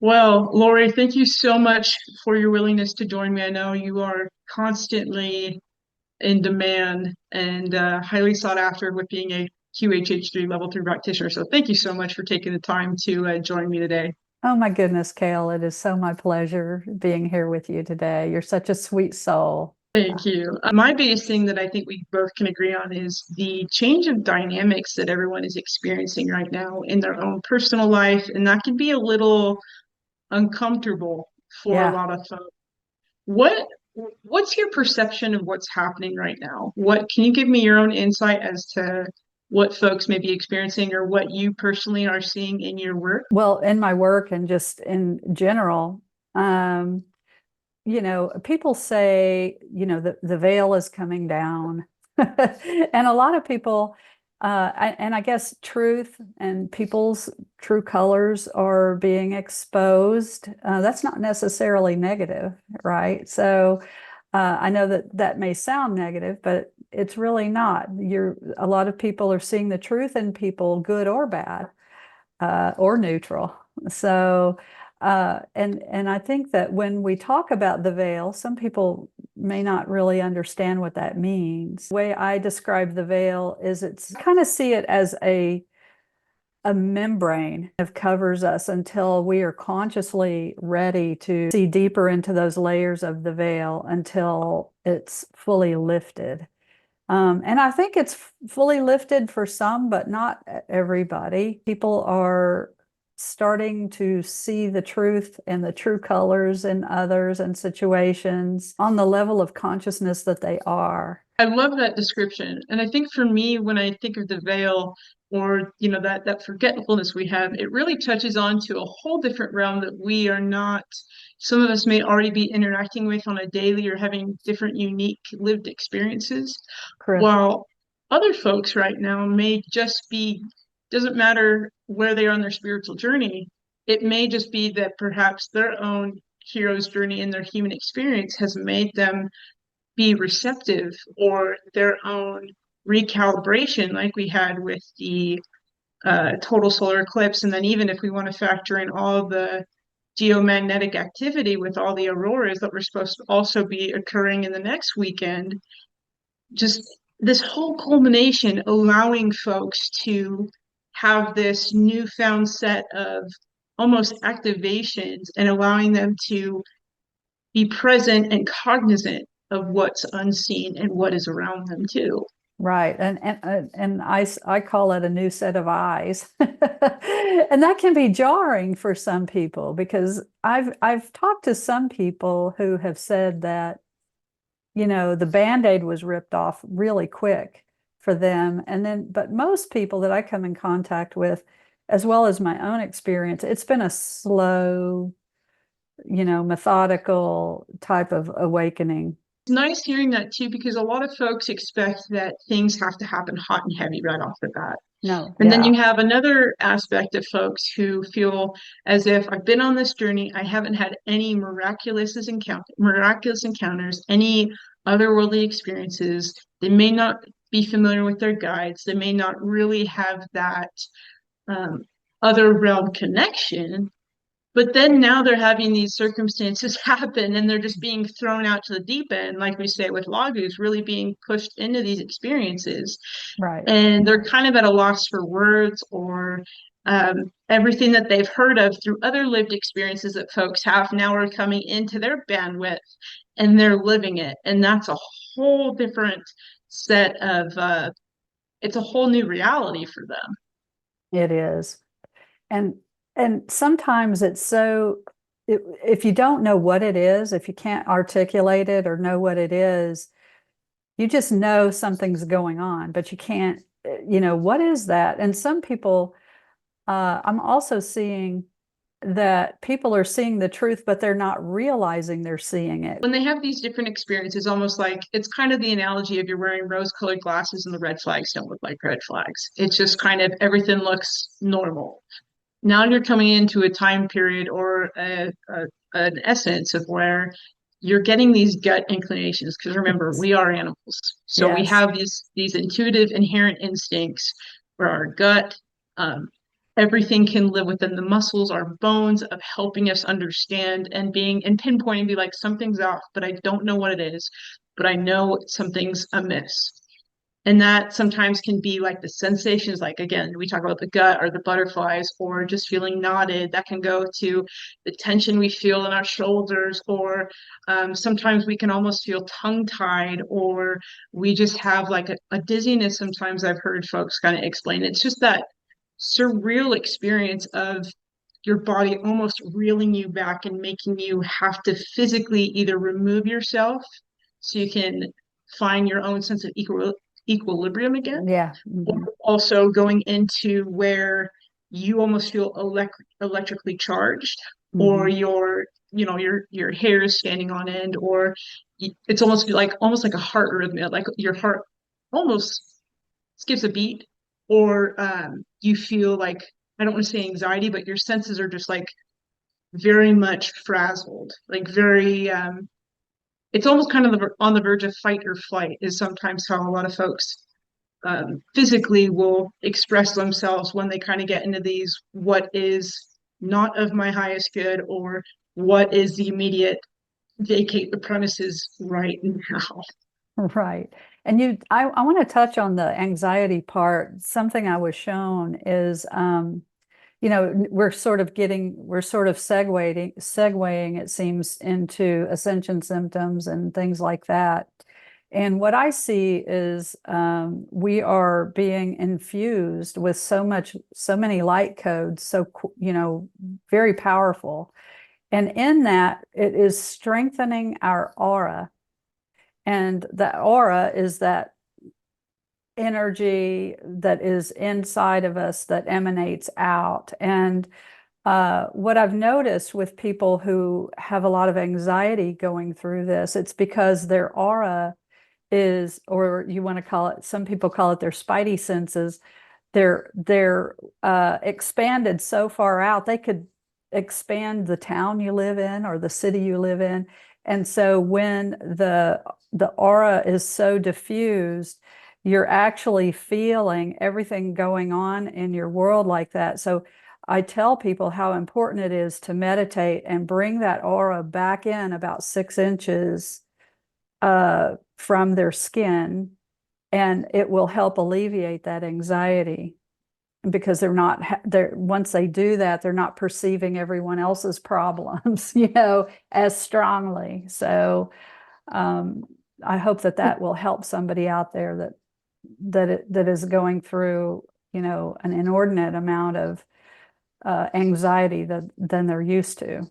Well, Lori, thank you so much for your willingness to join me. I know you are constantly in demand and highly sought after with being a QHHT Level 3 practitioner. So thank you so much for taking the time to join me today. Oh my goodness, Cael, it is so my pleasure being here with you today. You're such a sweet soul. Thank you. My biggest thing that I think we both can agree on is the change of dynamics that everyone is experiencing right now in their own personal life. And that can be a little uncomfortable for a Yeah. lot of folks. What what's your perception of what's happening right now? What can you give me your own insight as to what folks may be experiencing or what you personally are seeing in your work? Well, in my work and just in general, people say, the veil is coming down. And a lot of people, and I guess truth and people's true colors are being exposed. That's not necessarily negative, right? So I know that that may sound negative, but it's really not. A lot of people are seeing the truth in people, good or bad, or neutral. So, and I think that when we talk about the veil, some people may not really understand what that means. The way I describe the veil is it's kind of see it as a membrane that covers us until we are consciously ready to see deeper into those layers of the veil until it's fully lifted. And I think it's fully lifted for some, but not everybody. People are starting to see the truth and the true colors in others and situations on the level of consciousness that they are. I love that description. And I think for me, when I think of the veil or, that forgetfulness we have, it really touches on to a whole different realm that we are not, some of us may already be interacting with on a daily or having different unique lived experiences, Correct. while other folks right now may just be, doesn't matter where they are on their spiritual journey, it may just be that perhaps their own hero's journey in their human experience has made them be receptive or their own recalibration, like we had with the total solar eclipse. And then, even if we want to factor in all the geomagnetic activity with all the auroras that were supposed to also be occurring in the next weekend, just this whole culmination allowing folks to have this newfound set of almost activations and allowing them to be present and cognizant of what's unseen and what is around them too. Right. And I call it a new set of eyes. And that can be jarring for some people because I've talked to some people who have said that, the Band-Aid was ripped off really quick for them. But most people that I come in contact with, as well as my own experience, it's been a slow, methodical type of awakening. Nice hearing that too, because a lot of folks expect that things have to happen hot and heavy right off the bat. No, And then yeah. you have another aspect of folks who feel as if I've been on this journey, I haven't had any miraculous encounters, any otherworldly experiences. They may not be familiar with their guides. They may not really have that um, other realm connection. But then now they're having these circumstances happen and they're just being thrown out to the deep end, like we say with Lagus, really being pushed into these experiences. Right. And they're kind of at a loss for words or everything that they've heard of through other lived experiences that folks have now are coming into their bandwidth and they're living it. And that's a whole different set of, it's a whole new reality for them. It is. And and sometimes it's so if you don't know what it is, if you can't articulate it or know what it is, you just know something's going on, but you can't, what is that? And some people, I'm also seeing that people are seeing the truth, but they're not realizing they're seeing it. When they have these different experiences, almost like it's kind of the analogy of you're wearing rose-colored glasses and the red flags don't look like red flags. It's just kind of everything looks normal. Now you're coming into a time period or an essence of where you're getting these gut inclinations. Because remember, we are animals, so we Yes. have these intuitive inherent instincts where our gut, um, everything can live within the muscles, our bones, of helping us understand and being and pinpointing, be like, something's off, but I don't know what it is, but I know something's amiss. And that sometimes can be like the sensations, like again, we talk about the gut or the butterflies, or just feeling knotted. That can go to the tension we feel in our shoulders, or sometimes we can almost feel tongue-tied, or we just have like a dizziness. Sometimes I've heard folks kind of explain it's just that surreal experience of your body almost reeling you back and making you have to physically either remove yourself so you can find your own sense of equilibrium again, Yeah. or also going into where you almost feel electrically charged, or your hair is standing on end, or it's almost like a heart rhythm, like your heart almost skips a beat, or you feel like, I don't want to say anxiety, but your senses are just like very much frazzled, like very it's almost kind of on the verge of fight or flight, is sometimes how a lot of folks physically will express themselves when they kind of get into these, what is not of my highest good, or what is the immediate vacate the premises right now. Right. And I want to touch on the anxiety part. Something I was shown is, we're sort of segueing, it seems, into ascension symptoms and things like that. And what I see is we are being infused with so many light codes, very powerful. And in that, it is strengthening our aura. And that aura is that energy that is inside of us that emanates out. And what I've noticed with people who have a lot of anxiety going through this, it's because their aura is, or you want to call it, some people call it their spidey senses, they're expanded so far out, they could expand the town you live in or the city you live in. And so when the aura is so diffused, you're actually feeling everything going on in your world like that. So I tell people how important it is to meditate and bring that aura back in about 6 inches from their skin, and it will help alleviate that anxiety, because once they do that, they're not perceiving everyone else's problems, as strongly. So I hope that will help somebody out there that is going through, an inordinate amount of anxiety than they're used to.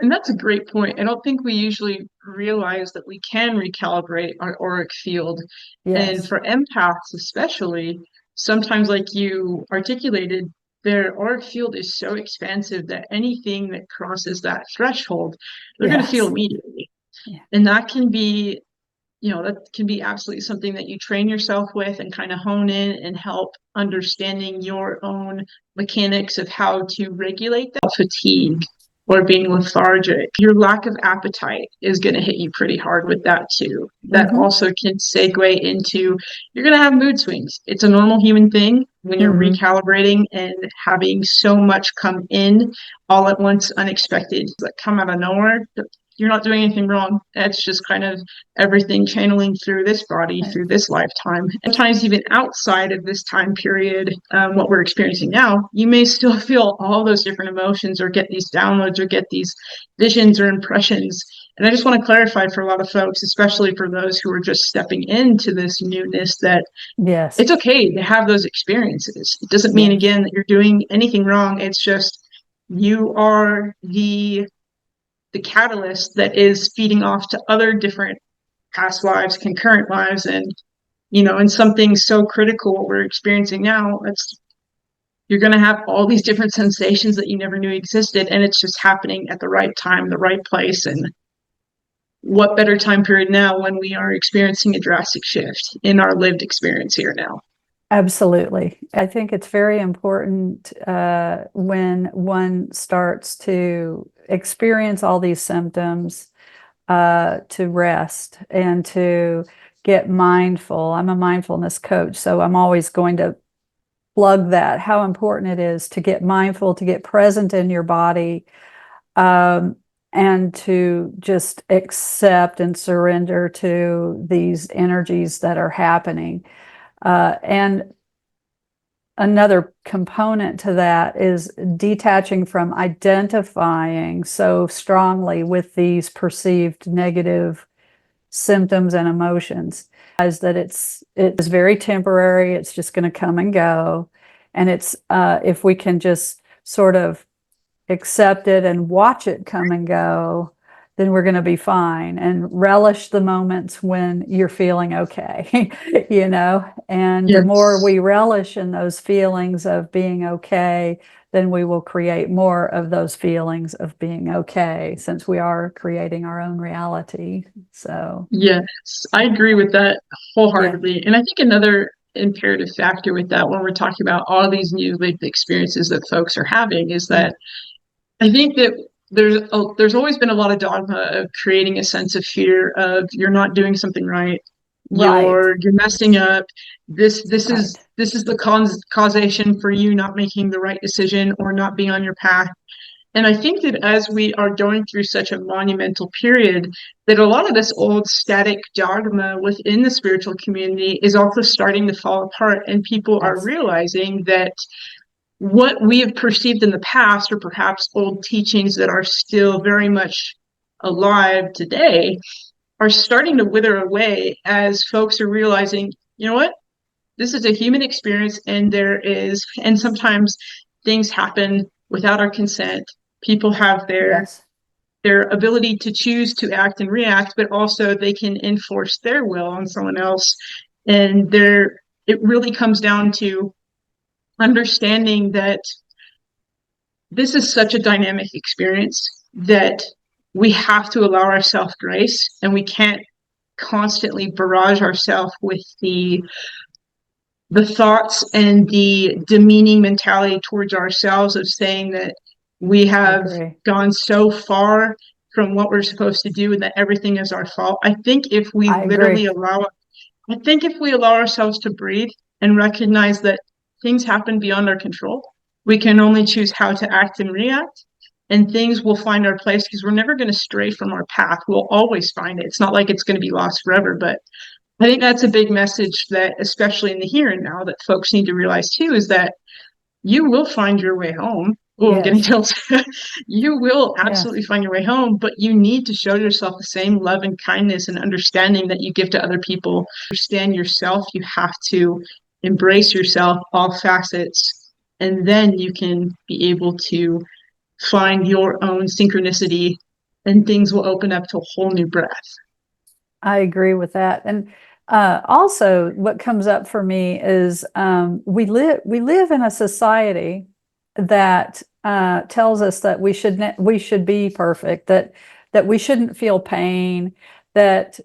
And that's a great point. I don't think we usually realize that we can recalibrate our auric field. And Yes. for empaths especially, sometimes, like you articulated, their auric field is so expansive that anything that crosses that threshold, they're going to feel Yes. immediately. Yeah. And that can be, absolutely something that you train yourself with and kind of hone in and help understanding your own mechanics of how to regulate that fatigue or being lethargic. Your lack of appetite is going to hit you pretty hard with that too. That also can segue into, you're going to have mood swings. It's a normal human thing when you're recalibrating and having so much come in all at once, unexpected, that come out of nowhere. You're not doing anything wrong. It's just kind of everything channeling through this body, through this lifetime. Sometimes even outside of this time period, what we're experiencing now, you may still feel all those different emotions or get these downloads or get these visions or impressions. And I just want to clarify for a lot of folks, especially for those who are just stepping into this newness, that yes, it's okay to have those experiences. It doesn't mean, again, that you're doing anything wrong. It's just you are the catalyst that is feeding off to other different past lives, concurrent lives, and something so critical what we're experiencing now, you're going to have all these different sensations that you never knew existed, and it's just happening at the right time, the right place. And what better time period now when we are experiencing a drastic shift in our lived experience here now. Absolutely. I think it's very important when one starts to experience all these symptoms to rest and to get mindful. I'm a mindfulness coach, so I'm always going to plug that, how important it is to get mindful, to get present in your body, and to just accept and surrender to these energies that are happening. And another component to that is detaching from identifying so strongly with these perceived negative symptoms and emotions, is that it's very temporary. It's just going to come and go. And it's if we can just sort of accept it and watch it come and go, then we're going to be fine, and relish the moments when you're feeling okay, and the more we relish in those feelings of being okay, then we will create more of those feelings of being okay, since we are creating our own reality. So yes, I agree with that wholeheartedly. And I think another imperative factor with that, when we're talking about all these new lived experiences that folks are having, is that I think that there's always been a lot of dogma of creating a sense of fear of you're not doing something right, you're messing up. This is the causation for you not making the right decision or not being on your path. And I think that as we are going through such a monumental period, that a lot of this old static dogma within the spiritual community is also starting to fall apart, and people are realizing that what we have perceived in the past, or perhaps old teachings that are still very much alive today, are starting to wither away as folks are realizing, you know what, this is a human experience, and sometimes things happen without our consent. People have their ability to choose to act and react, but also they can enforce their will on someone else. And it really comes down to understanding that this is such a dynamic experience that we have to allow ourselves grace, and we can't constantly barrage ourselves with the thoughts and the demeaning mentality towards ourselves of saying that we have gone so far from what we're supposed to do and that everything is our fault. I think if we allow ourselves to breathe and recognize that things happen beyond our control, we can only choose how to act and react, and things will find our place, because we're never going to stray from our path. We'll always find it. It's not like it's going to be lost forever. But I think that's a big message that, especially in the here and now, that folks need to realize too, is that you will find your way home. Oh, I'm getting chills. You will absolutely find your way home, but you need to show yourself the same love and kindness and understanding that you give to other people. Understand yourself. You have to embrace yourself, all facets, and then you can be able to find your own synchronicity, and things will open up to a whole new breath. I agree with that. And also, what comes up for me is we live in a society that tells us that we should be perfect, that we shouldn't feel pain, that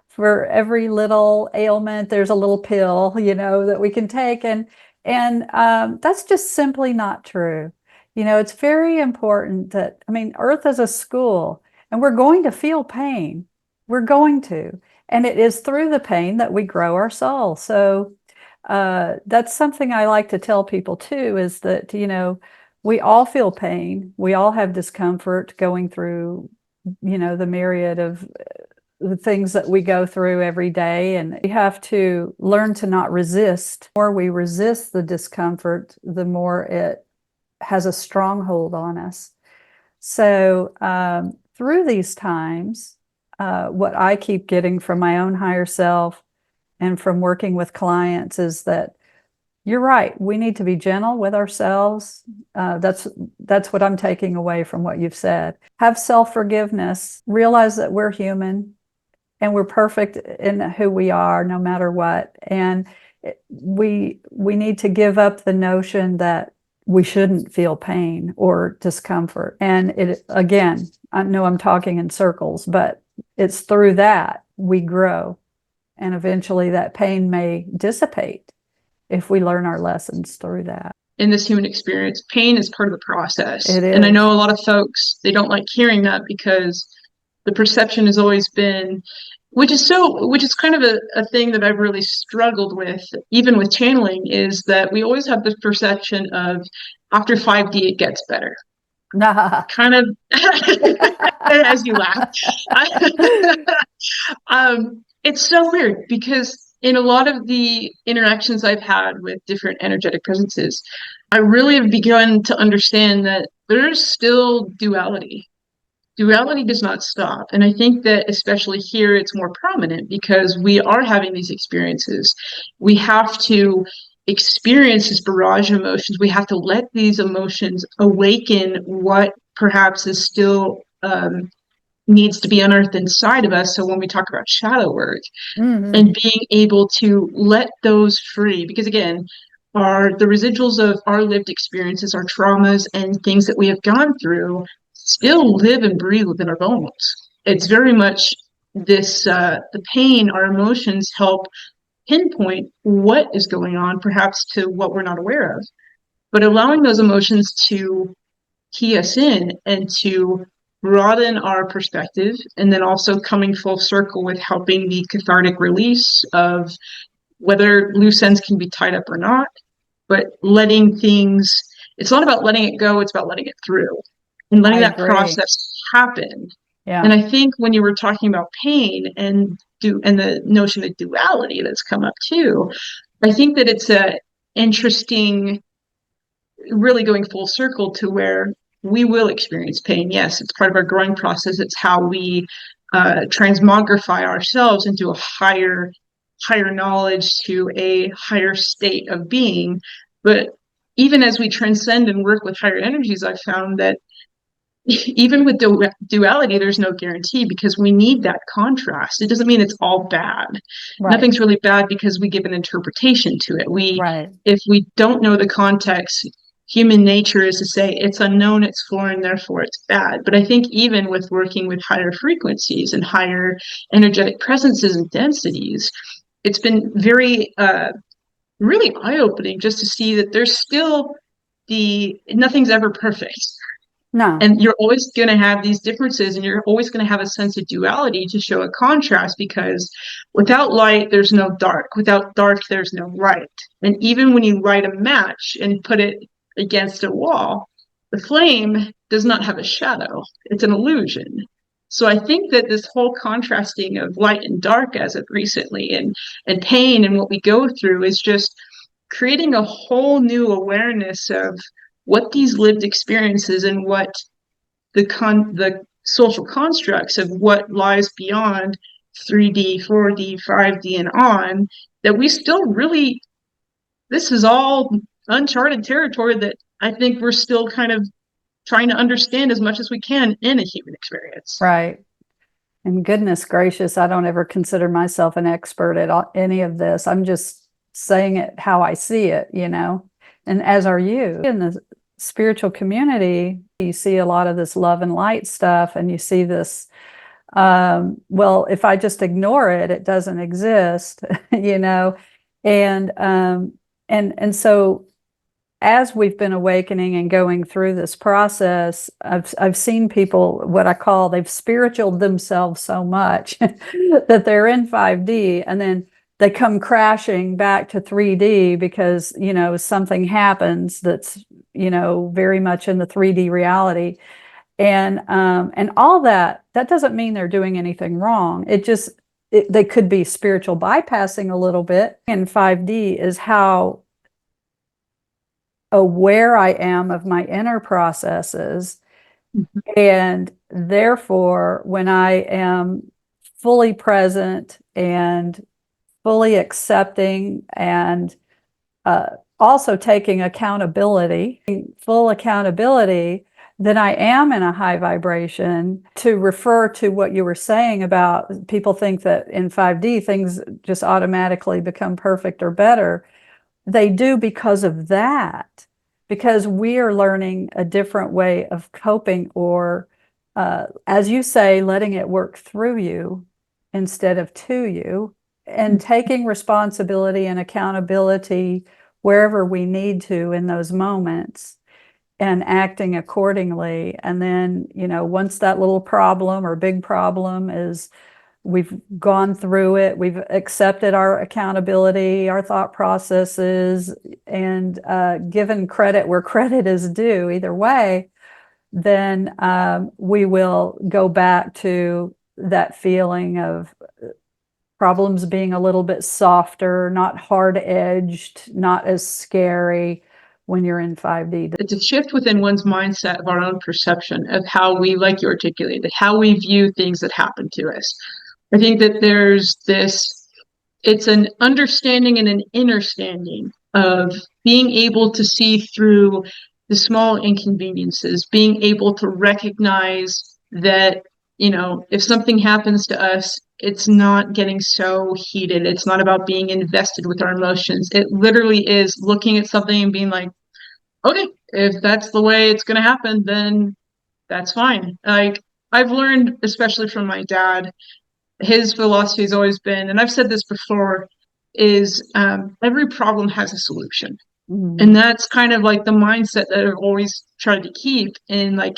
for every little ailment there's a little pill that we can take, and that's just simply not true. It's very important that, Earth is a school, and we're going to feel pain. We're going to. And it is through the pain that we grow our soul. So that's something I like to tell people too, is that, we all feel pain. We all have discomfort going through, the myriad of the things that we go through every day. And we have to learn to not resist. The more we resist the discomfort, the more it has a stronghold on us. So through these times, what I keep getting from my own higher self and from working with clients is that you're right. We need to be gentle with ourselves. That's what I'm taking away from what you've said. Have self-forgiveness. Realize that we're human and we're perfect in who we are, no matter what. And we need to give up the notion that we shouldn't feel pain or discomfort. And again, I know I'm talking in circles, but it's through that we grow. And eventually that pain may dissipate if we learn our lessons through that. In this human experience, pain is part of the process. It is. And I know a lot of folks, they don't like hearing that, because the perception has always been which is kind of a thing that I've really struggled with, even with channeling, is that we always have this perception of after 5D it gets better. Kind of as you laugh. It's so weird because in a lot of the interactions I've had with different energetic presences, I really have begun to understand that there's still duality. Duality does not stop. And I think that especially here, it's more prominent because we are having these experiences. We have to experience this barrage of emotions. We have to let these emotions awaken what perhaps is still needs to be unearthed inside of us. So when we talk about shadow work and being able to let those free, because again, the residuals of our lived experiences, our traumas, and things that we have gone through still live and breathe within our bones. It's very much this the pain, our emotions help pinpoint what is going on, perhaps to what we're not aware of. But allowing those emotions to key us in and to broaden our perspective, and then also coming full circle with helping the cathartic release of whether loose ends can be tied up or not, but letting things, it's not about letting it go, it's about letting it through and letting that process happen. Yeah. And I think when you were talking about pain and the notion of duality that's come up too, I think that it's a interesting, really going full circle to where we will experience pain. Yes, it's part of our growing process. It's how we transmogrify ourselves into a higher knowledge, to a higher state of being. But even as we transcend and work with higher energies, I've found that even with duality, there's no guarantee because we need that contrast. It doesn't mean it's all bad. Right. Nothing's really bad because we give an interpretation to it. If we don't know the context, human nature is to say it's unknown, it's foreign, therefore it's bad. But I think even with working with higher frequencies and higher energetic presences and densities, it's been very, really eye-opening just to see that there's still nothing's ever perfect. No. And you're always going to have these differences, and you're always going to have a sense of duality to show a contrast, because without light, there's no dark. Without dark, there's no light. And even when you light a match and put it against a wall, the flame does not have a shadow. It's an illusion. So I think that this whole contrasting of light and dark as of recently, and pain and what we go through, is just creating a whole new awareness of what these lived experiences and what the social constructs of what lies beyond 3D, 4D, 5D, and on, that we still really, this is all uncharted territory that I think we're still kind of trying to understand as much as we can in a human experience. Right. And goodness gracious, I don't ever consider myself an expert at any of this. I'm just saying it how I see it, and as are you. In the spiritual community, you see a lot of this love and light stuff, and you see this, well, if I just ignore it, it doesn't exist, and so as we've been awakening and going through this process, I've seen people, what I call, they've spiritualed themselves so much that they're in 5D, and then they come crashing back to 3D because, something happens that's, very much in the 3D reality. And all that doesn't mean they're doing anything wrong. They could be spiritual bypassing a little bit. And 5D is how aware I am of my inner processes. Mm-hmm. And therefore, when I am fully present and fully accepting and also taking accountability, full accountability, then I am in a high vibration. To refer to what you were saying about people think that in 5D things just automatically become perfect or better. They do because of that, because we are learning a different way of coping, or as you say, letting it work through you instead of to you, and taking responsibility and accountability wherever we need to in those moments, and acting accordingly. And then, once that little problem or big problem is we've gone through it, we've accepted our accountability, our thought processes, and given credit where credit is due, either way, then we will go back to that feeling of problems being a little bit softer, not hard-edged, not as scary when you're in 5D. It's a shift within one's mindset of our own perception of how we, like you articulated, how we view things that happen to us. I think that there's this, it's an understanding and an understanding of being able to see through the small inconveniences, being able to recognize that, you know, if something happens to us, it's not getting so heated. It's not about being invested with our emotions. It literally is looking at something and being like, okay, if that's the way it's going to happen, then that's fine. Like, I've learned, especially from my dad, his philosophy has always been, and I've said this before, is every problem has a solution. Mm-hmm. And that's kind of like the mindset that I've always tried to keep in like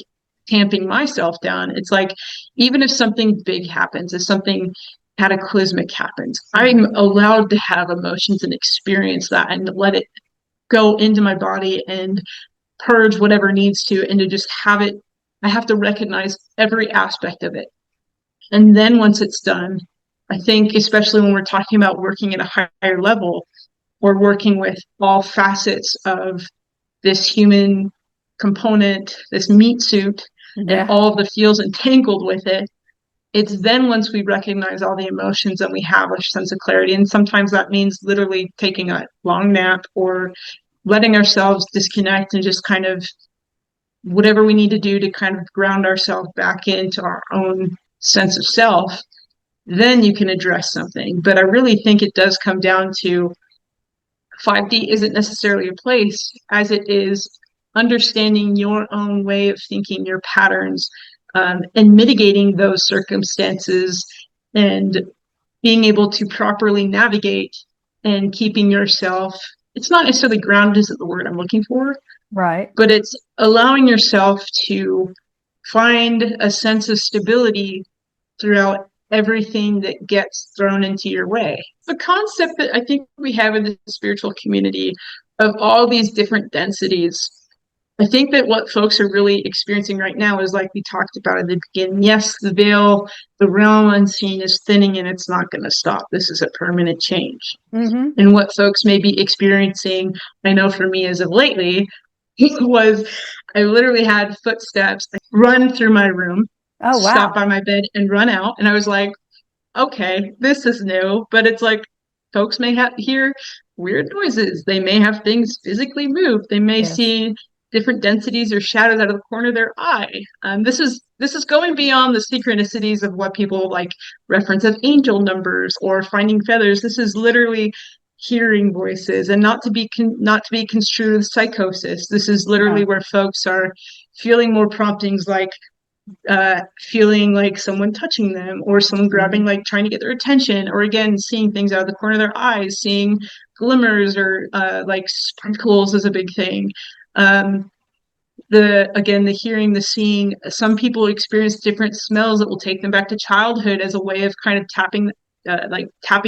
tamping myself down. It's like, even if something big happens, if something cataclysmic happens, I'm allowed to have emotions and experience that and let it go into my body and purge whatever needs to, and to just have it. I have to recognize every aspect of it. And then once it's done, I think, especially when we're talking about working at a higher level, or working with all facets of this human component, this meat suit, and all of the feels entangled with it, it's then once we recognize all the emotions and we have a sense of clarity. And sometimes that means literally taking a long nap or letting ourselves disconnect and just kind of whatever we need to do to kind of ground ourselves back into our own sense of self, then you can address something. But I really think it does come down to 5D isn't necessarily a place as it is understanding your own way of thinking, your patterns, and mitigating those circumstances and being able to properly navigate and keeping yourself, it's not necessarily grounded isn't the word I'm looking for, right? But it's allowing yourself to find a sense of stability throughout everything that gets thrown into your way. The concept that I think we have in the spiritual community of all these different densities, I think that what folks are really experiencing right now is, like we talked about at the beginning, yes, the veil, the realm unseen is thinning and it's not going to stop. This is a permanent change. Mm-hmm. And what folks may be experiencing, I know for me as of lately, was I literally had footsteps run through my room, Oh, wow. stop by my bed and run out. And I was like, okay, this is new. But it's like folks may hear weird noises. They may have things physically move. They may see different densities or shadows out of the corner of their eye. This is going beyond the synchronicities of what people like reference as angel numbers or finding feathers. This is literally hearing voices, and not to be construed as psychosis. This is literally where folks are feeling more promptings, like feeling like someone touching them or someone grabbing, like trying to get their attention, or again seeing things out of the corner of their eyes, seeing glimmers, or like sparkles is a big thing. The hearing, the seeing. Some people experience different smells that will take them back to childhood as a way of kind of tapping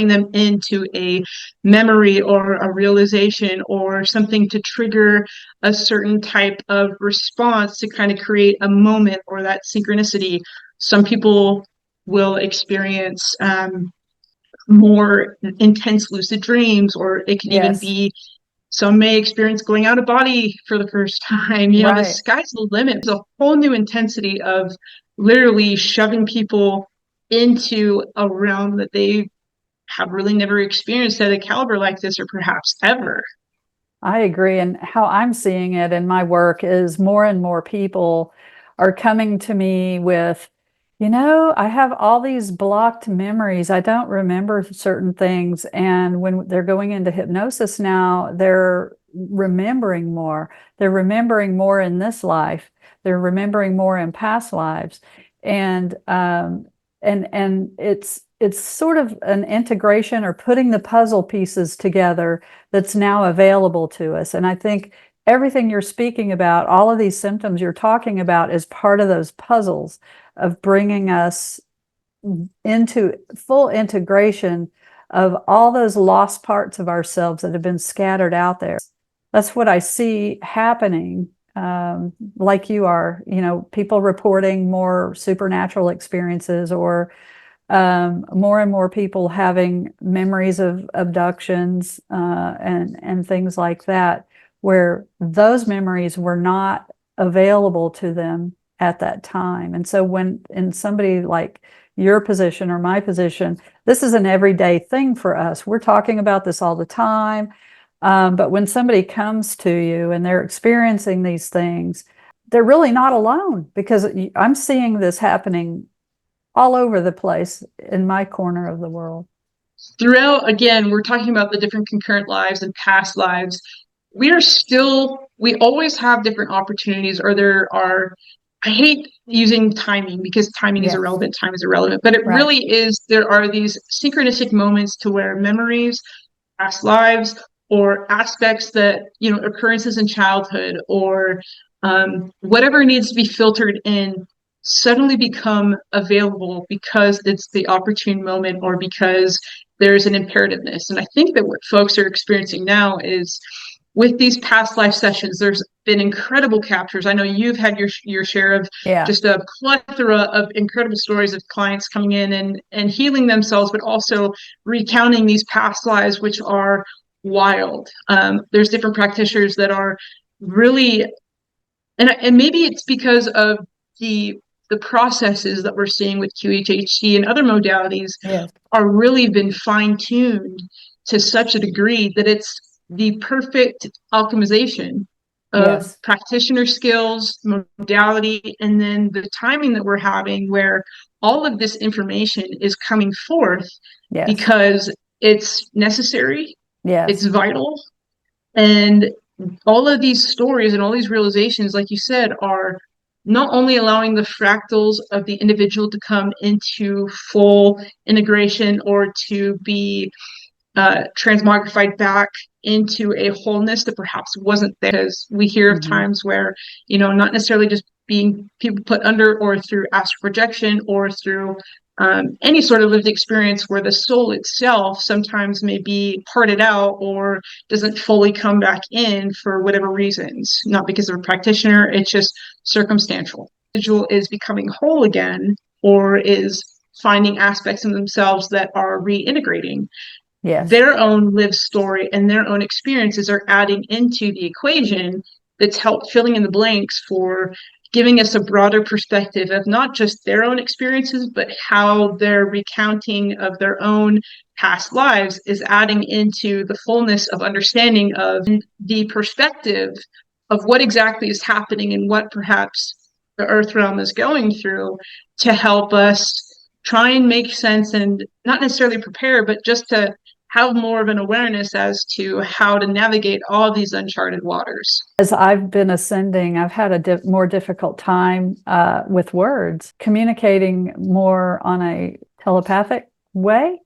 them into a memory or a realization or something to trigger a certain type of response to kind of create a moment or that synchronicity. Some people will experience more intense lucid dreams, or it can even be, some may experience going out of body for the first time. The sky's the limit. It's a whole new intensity of literally shoving people into a realm that they have really never experienced at a caliber like this, or perhaps ever. I agree. And how I'm seeing it in my work is more and more people are coming to me with, I have all these blocked memories. I don't remember certain things. And when they're going into hypnosis now, they're remembering more. They're remembering more in this life. They're remembering more in past lives. And it's sort of an integration, or putting the puzzle pieces together, that's now available to us. And I think everything you're speaking about, all of these symptoms you're talking about, is part of those puzzles of bringing us into full integration of all those lost parts of ourselves that have been scattered out there. That's what I see happening. Like you are, people reporting more supernatural experiences, or more and more people having memories of abductions, and things like that, where those memories were not available to them at that time. And so when in somebody like your position or my position, this is an everyday thing for us. We're talking about this all the time. But when somebody comes to you and they're experiencing these things, they're really not alone, because I'm seeing this happening all over the place in my corner of the world. Throughout, again, we're talking about the different concurrent lives and past lives. We always have different opportunities, or there are, I hate using timing because timing is irrelevant, time is irrelevant, but it really is, there are these synchronistic moments to where memories, past lives, or aspects that, occurrences in childhood, or whatever needs to be filtered in, suddenly become available because it's the opportune moment, or because there's an imperativeness. And I think that what folks are experiencing now is, with these past life sessions, there's been incredible captures. I know you've had your share of just a plethora of incredible stories of clients coming in and healing themselves, but also recounting these past lives, which are wild. There's different practitioners that are really, and maybe it's because of the processes that we're seeing with QHHT and other modalities are really been fine-tuned to such a degree that it's the perfect alchemization of practitioner skills, modality, and then the timing that we're having, where all of this information is coming forth because it's necessary, it's vital, and all of these stories and all these realizations, like you said, are not only allowing the fractals of the individual to come into full integration, or to be transmogrified back into a wholeness that perhaps wasn't there. Because we hear of times where, not necessarily just being people put under, or through astral projection, or through any sort of lived experience, where the soul itself sometimes may be parted out or doesn't fully come back in for whatever reasons, not because of a practitioner, it's just circumstantial. The individual is becoming whole again, or is finding aspects of themselves that are reintegrating. Their own lived story and their own experiences are adding into the equation that's helped filling in the blanks for giving us a broader perspective of not just their own experiences, but how their recounting of their own past lives is adding into the fullness of understanding of the perspective of what exactly is happening and what perhaps the earth realm is going through, to help us try and make sense, and not necessarily prepare, but just to have more of an awareness as to how to navigate all these uncharted waters. As I've been ascending, I've had a more difficult time with words, communicating more on a telepathic way.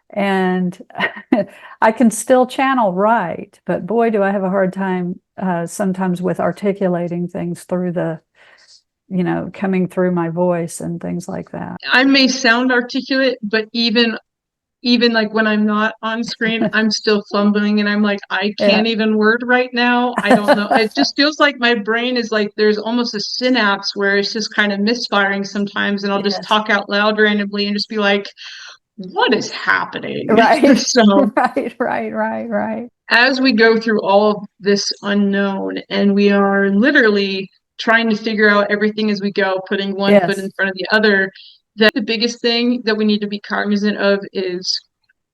And I can still channel right, but boy, do I have a hard time sometimes with articulating things through the, coming through my voice and things like that. I may sound articulate, but even like when I'm not on screen, I'm still fumbling, and I'm like, I can't even word right now. I don't know. It just feels like my brain is like, there's almost a synapse where it's just kind of misfiring sometimes, and I'll just talk out loud randomly and just be like, what is happening? Right. So right. As we go through all of this unknown, and we are literally trying to figure out everything as we go, putting one foot in front of the other, that the biggest thing that we need to be cognizant of is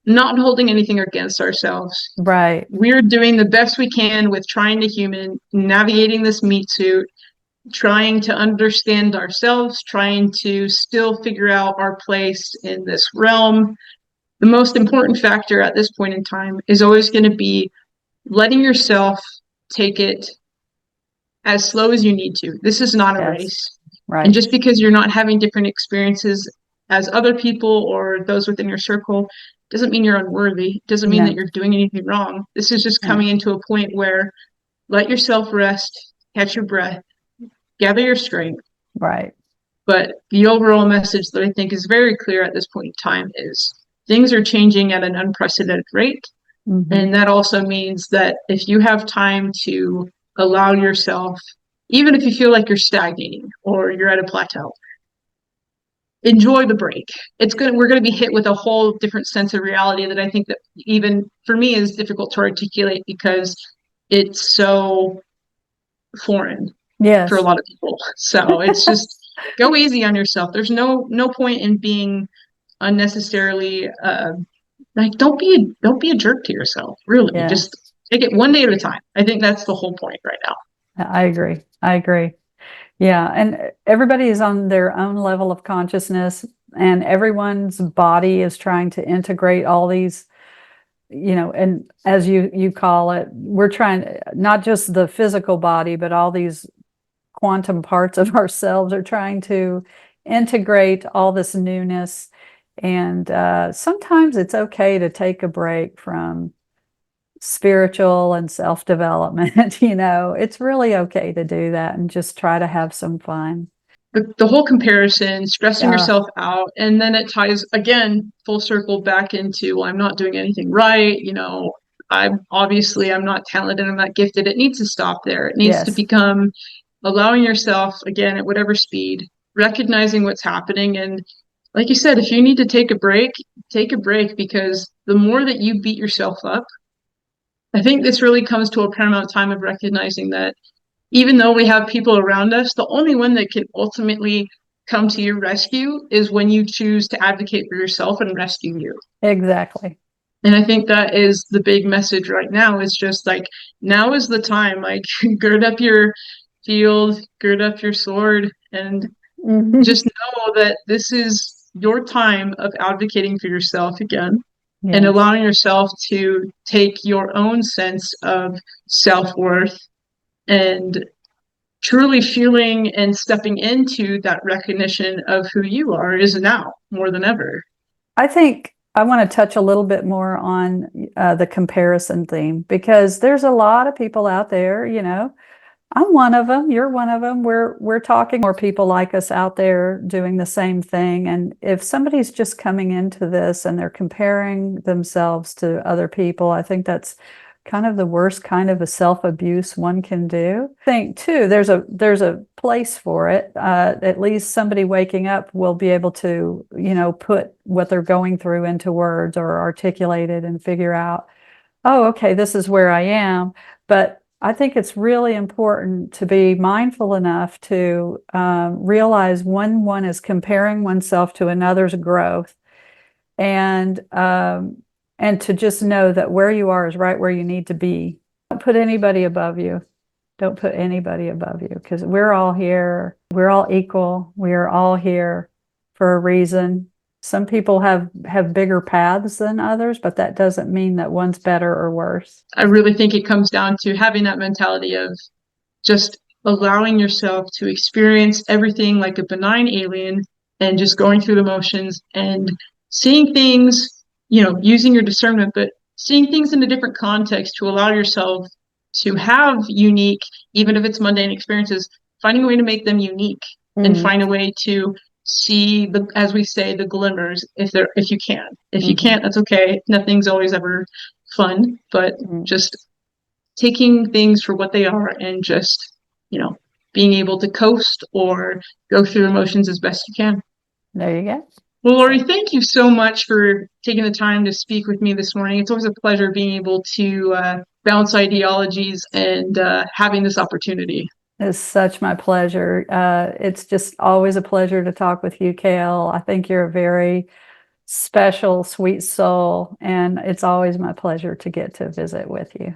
not holding anything against ourselves. Right. We're doing the best we can with trying to human, navigating this meat suit, trying to understand ourselves, trying to still figure out our place in this realm. The most important factor at this point in time is always going to be letting yourself take it as slow as you need to. This is not a race. Right. And just because you're not having different experiences as other people or those within your circle doesn't mean you're unworthy. Doesn't mean that you're doing anything wrong. This is just coming into a point where let yourself rest, catch your breath, gather your strength. Right. But the overall message that I think is very clear at this point in time is things are changing at an unprecedented rate. Mm-hmm. And that also means that if you have time to allow yourself, even if you feel like you're stagnating or you're at a plateau, enjoy the break. We're gonna be hit with a whole different sense of reality that I think that even for me is difficult to articulate because it's so foreign for a Yes. lot of people. So it's just go easy on yourself. There's no point in being unnecessarily like don't be a jerk to yourself. Really, Yeah. just take it one day at a time. I think that's the whole point right now. I agree. I agree. Yeah. And everybody is on their own level of consciousness, and everyone's body is trying to integrate all these, and as you call it, we're trying not just the physical body, but all these quantum parts of ourselves are trying to integrate all this newness. And sometimes it's okay to take a break from spiritual and self-development. It's really okay to do that and just try to have some fun. The whole comparison, stressing Yeah. yourself out, and then it ties again full circle back into, well, I'm not doing anything right. I'm not talented, I'm not gifted. It needs to stop there. It needs to Yes. become allowing yourself again at whatever speed, recognizing what's happening. And like you said, if you need to take a break, because the more that you beat yourself up, I think this really comes to a paramount time of recognizing that even though we have people around us, the only one that can ultimately come to your rescue is when you choose to advocate for yourself and rescue you. Exactly. And I think that is the big message right now, is just like, now is the time, like gird up your field, gird up your sword, and just know that this is your time of advocating for yourself again. And Yes. allowing yourself to take your own sense of self-worth and truly feeling and stepping into that recognition of who you are is now more than ever. I think I want to touch a little bit more on the comparison theme, because there's a lot of people out there, I'm one of them, you're one of them. We're talking more people like us out there doing the same thing. And if somebody's just coming into this and they're comparing themselves to other people, I think that's kind of the worst kind of a self-abuse one can do. I think too, there's a place for it. At least somebody waking up will be able to, put what they're going through into words or articulate it and figure out, oh, okay, this is where I am. But I think it's really important to be mindful enough to realize when one is comparing oneself to another's growth, and to just know that where you are is right where you need to be. Don't put anybody above you. Don't put anybody above you, because we're all here. We're all equal. We are all here for a reason. Some people have bigger paths than others, but that doesn't mean that one's better or worse. I really think it comes down to having that mentality of just allowing yourself to experience everything like a benign alien and just going through the motions and seeing things, using your discernment, but seeing things in a different context to allow yourself to have unique, even if it's mundane experiences, finding a way to make them unique and find a way to see as we say, the glimmers if you can. If you can't, that's okay. Nothing's always ever fun, but just taking things for what they are and just, being able to coast or go through emotions as best you can. There you go. Well, Lori, thank you so much for taking the time to speak with me this morning. It's always a pleasure being able to bounce ideologies and having this opportunity. It's such my pleasure. It's just always a pleasure to talk with you, Cael. I think you're a very special, sweet soul, and it's always my pleasure to get to visit with you.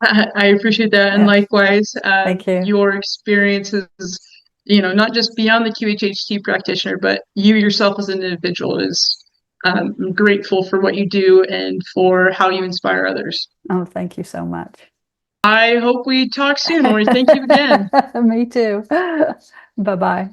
I appreciate that. And likewise, thank you. Your experiences, not just beyond the QHHT practitioner, but you yourself as an individual is grateful for what you do and for how you inspire others. Oh, thank you so much. I hope we talk soon, Lori. Thank you again. Me too. Bye-bye.